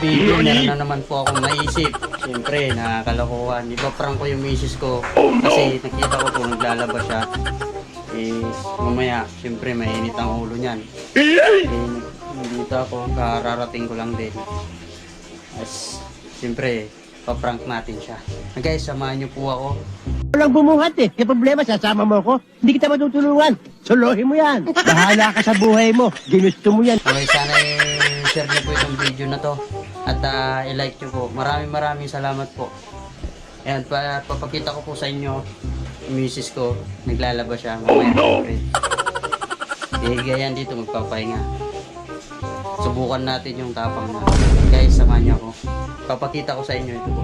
video, meron na naman po akong naisip. Siyempre, nakakalokohan. Di ba prank ko yung misis ko? Kasi nakita ko kung naglalaba siya. Eh, mamaya, siyempre, mainit ang ulo niyan. Eh, dito ako, kararating ko lang din. As, siyempre, paprank natin siya. Guys, samahan niyo po ako. Walang bumuhat eh. Yung problema, sasama mo ako. Hindi kita matutulungan. Solohin mo yan. Bahala ka sa buhay mo. Ginusto mo yan. Okay, sana i-share niyo po itong video na to. At i-like niyo po. Maraming salamat po. Ayan, papakita ko po sa inyo yung misis ko. Naglalaba siya. Mamaya, ganyan dito, magpapahinga. Subukan natin yung tapang na. Guys, samahan niyo ako. Papakita ko sa inyo ito po.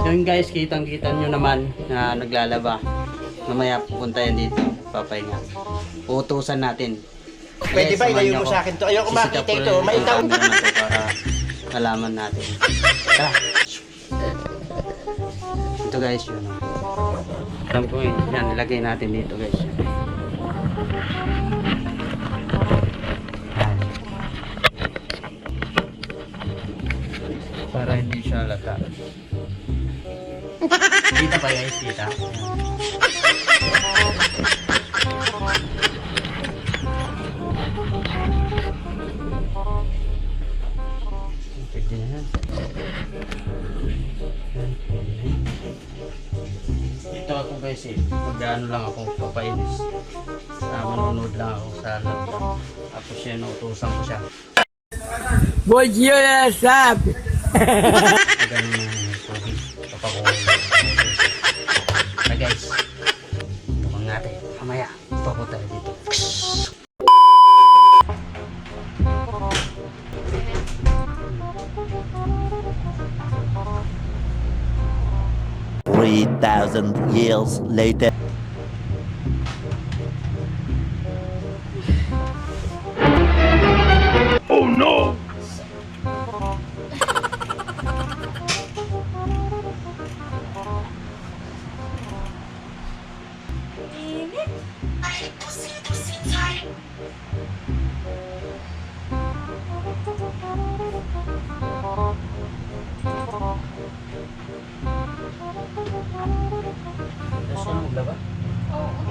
Yun guys, kitang-kita nyo naman na naglalaba. Mamaya pupunta yan dito, papahinga. Uutusan natin. Pwede ba ilayo mo sa akin to? Ayoko makita ito. May tao. Para malaman natin. Tara! Ito guys, yun. Alam ko yun. Yan, nilagay natin dito guys. Para hindi siya lata. Kita pa guys, kita. Pwede na yan. Dito ako guys eh. Mag-ano lang ako, papainis. Manonood lang ako sa laptop. Tapos yan, utusan ko siya. Boy, yun sab. Ganun na tubig. Papakuhin. Na guys. Tukang natin. Mamaya. Papunta na dito. 3,000 years later. Oh no!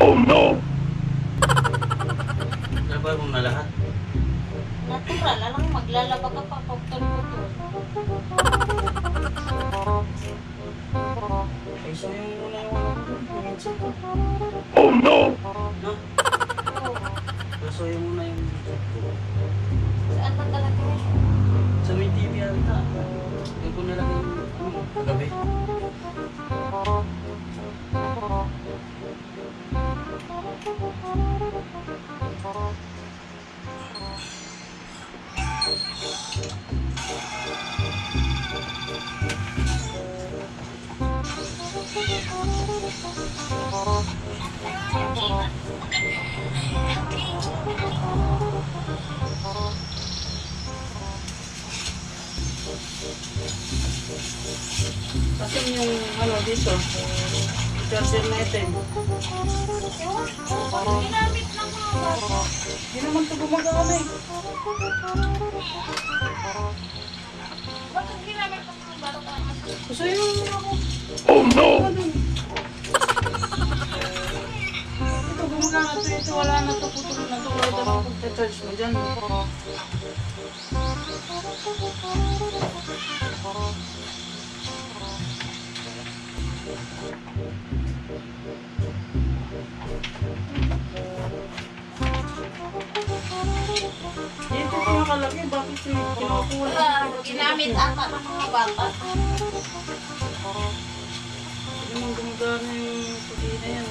Oh no! Laba mo na lahat. Natural, alang maglalaba ka pa pagkalputol. Ay, so yung muna yung ano ko. Yung headset ko. Oh no! No? So yung muna yung headset ko. Saan ba talaga yun? Sa may TV ata. Yung ko nalagay yung kagabi. Kasi yung ano dito, charger natin. Ginamit lang mga bata. Hindi naman ito gumagana eh. Bakit ginamit ng mga bata? Kasi yung ako. Oh no! Ito gumagana ito, ito wala na ito, putol na ito. Wala ito ang pagka-charge mo dyan. Dito ito nakalagay, bakit kinukuha? Ginamit ata ng mga bata. Hindi naman gumagana yung puti na yan.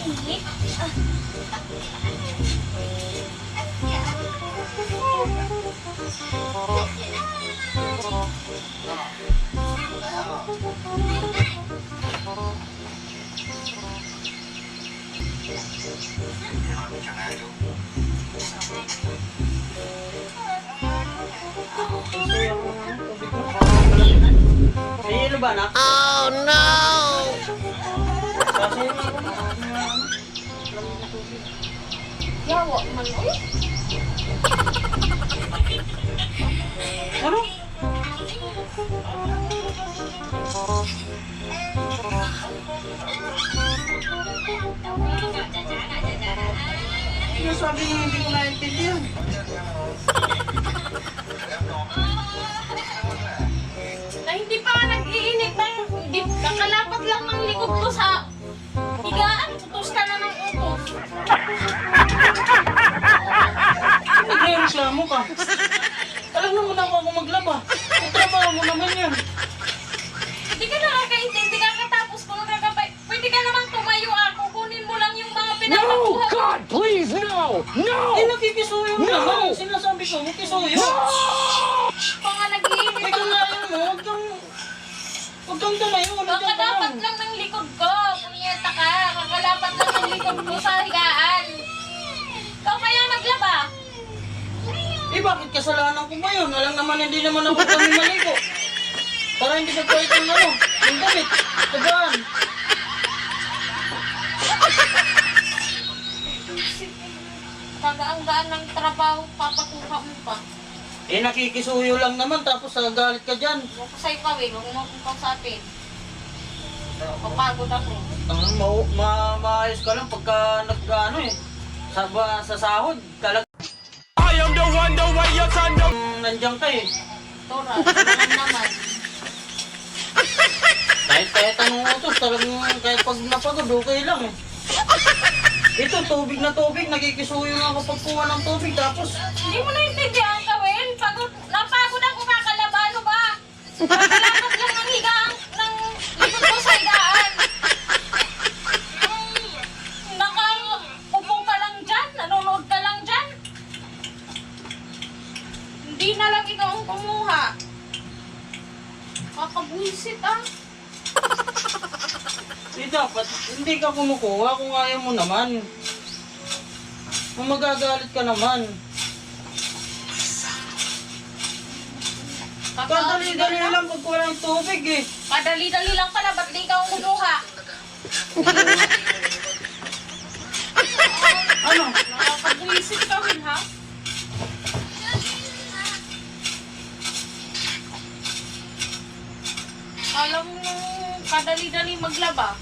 Hindi. May Ano ba, anak? Oh, no! Kasi, Yawa man. Uy, ano? Ano sabi niya, hindi ko naintindihan. na hindi pa nga nag-iinit na hindi, kakalapat lang ng likod ko sa higaan. Utos ka na ng utos. Nagreklamo ka. Alam naman ako maglaba. Ang trabaho mo naman yan. Hindi ka nakakaintindi, kakatapos ko nakakapay. Pwede ka namang tumayo ako. Kunin mo lang yung mga pinapakuha ko. God, please, no! No! Eh, nakikisuyo mo naman. Sinasabi ko, makisuyo. Pa nga nag-iinit May kalayo mo, huwag kang tumayo. Nandiyan ka kakalapat lang. lang ng likod ko. Punyeta ka. Kakalapat lang ng likod ko sa higaan. Ikaw kaya maglaba. Eh, bakit kasalanan ko ba yun? Alam naman, hindi naman ako kami maligo. Para hindi magpalit ng ano, yung damit. Tagaan. Kagaan-gaan ng trabaho, papakuha mo pa. Eh, nakikisuyo lang naman, tapos galit ka dyan. Huwag ko sa'yo kawin, huwag mo akong kausapin. Papagod ako. Maayos ka lang pagka nag-ano eh. Sa sahod, talag I am the one, the way you turn the... nandiyan ka eh. Tora, naman naman. Kahit anong utos, talagang kahit pag napagod, okay lang eh. Ito, tubig na tubig, nakikisuyo nga ako pagkuha ng tubig, tapos Hindi mo naintindihan, Kawin. Pagod, napagod ako kakalaba, ano ba? Kakalapat lang ng higaan, ng likod ko sa higaan. Nakaupo ka lang dyan, nanonood ka lang dyan. Hindi na lang ikaw ang kumuha. Kakabuisit ah. dapat hindi ka kumukuha kung ayaw mo naman. Kung magagalit ka naman. Kadali-dali lang pagkuha ng tubig eh. Padali-dali lang pala, ba't di ikaw ang kumuha? Ano? Nakakabuisit ka rin, ha? Alam mo, kadali-dali maglaba.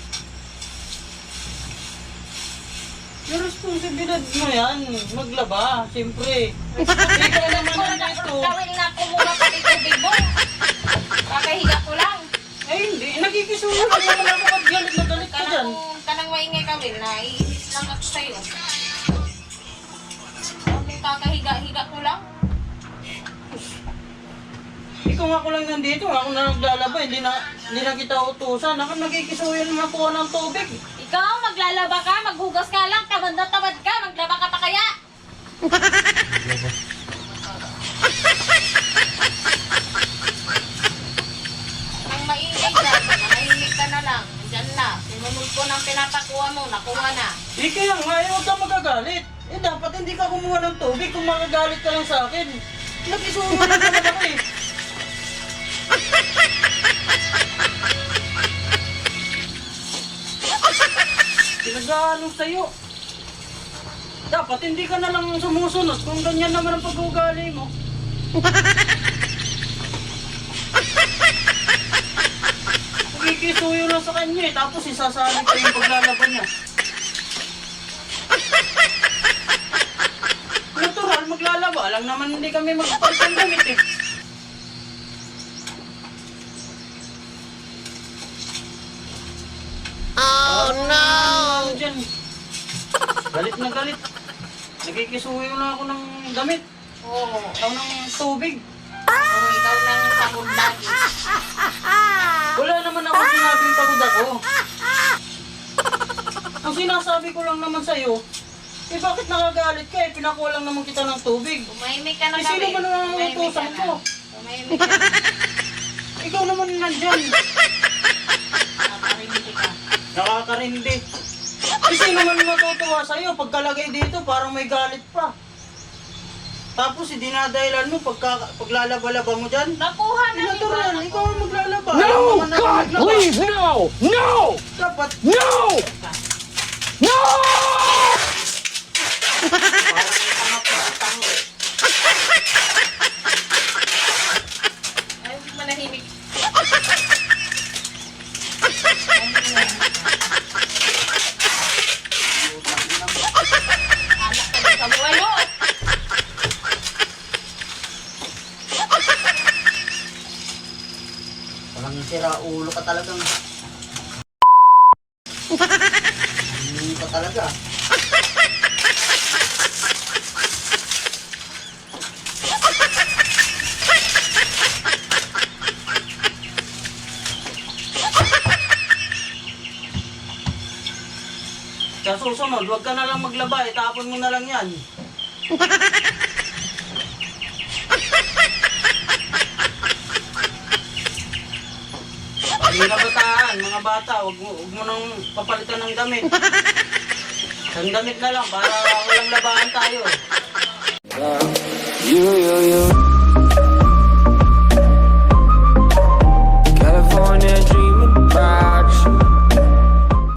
Yung responsibilidad mo yan, maglaba, siyempre. Ikaw naman nandito. Gawin na kumuha pa ng tubig mo. Kakahiga ko lang. Eh hindi, nakikisuyo ka naman ako pag galit na galit ka dyan. Kanang maingay kawin na, iinis lang ako sa'yo. Kung kakahiga-higa ko lang. Ikaw nga ko lang nandito, ako na naglalaba, hindi na kita utusan. Ako nakikisuyo naman ako ng tubig. Ikaw, maglalaba ka, maghugas ka lang, tamad na tamad ka, maglaba ka pa kaya? Nang maingay dyan, manahimik ka na lang, dyan na. Sinunod ko ng pinapakuha mo, nakuha na. Eh kaya nga, huwag ka magagalit. Eh dapat hindi ka kumuha ng tubig kung magagalit ka lang sa akin. Nakisuyo lang naman ako eh. Pinag-ano sa'yo. Dapat hindi ka na lang sumusunod kung ganyan naman ang pag-ugali mo. Pagkikisuyo lang sa kanya eh, tapos isasali pa yung paglalaban niya. Natural, maglalaba lang naman, hindi kami magpapang damit eh. Oh no! Ano dyan? Galit na galit. Nagkikisuyo na ako ng damit. Oo, Ako ng tubig. kung ikaw nang pagod lagi. Wala naman ako sinabing pagod ako. Ang sinasabi ko lang naman sa'yo, eh bakit nakagalit ka eh? Pinakuha lang naman kita ng tubig. Tumahimik ka na Eh sino kawin. ba naman ang Tumahimik ka utusan na. ko? Tumahimik ka na. Ikaw naman nandyan. Nakarindi ka. Nakakarindi. Eh sino man matutuwa sa'yo? Pagkalagay dito, parang may galit pa. Tapos dinadahilan mo paglalaba-laba mo dyan. Nakuha ng iba. Natural, ikaw ang maglalaba. No! Ayaw mo na God, maglaba. please, no! No! Dapat No! No! Ay, manahimik. Anak ka sa buhay mo. parang sira ulo ka talagang. Hindi ka talaga. Sa susunod, huwag ka na lang maglaba, itapon mo na lang yan. Mga kabataan, mga bata, huwag mo nang papalitan ng damit. Ang damit na lang para walang labahan tayo. You.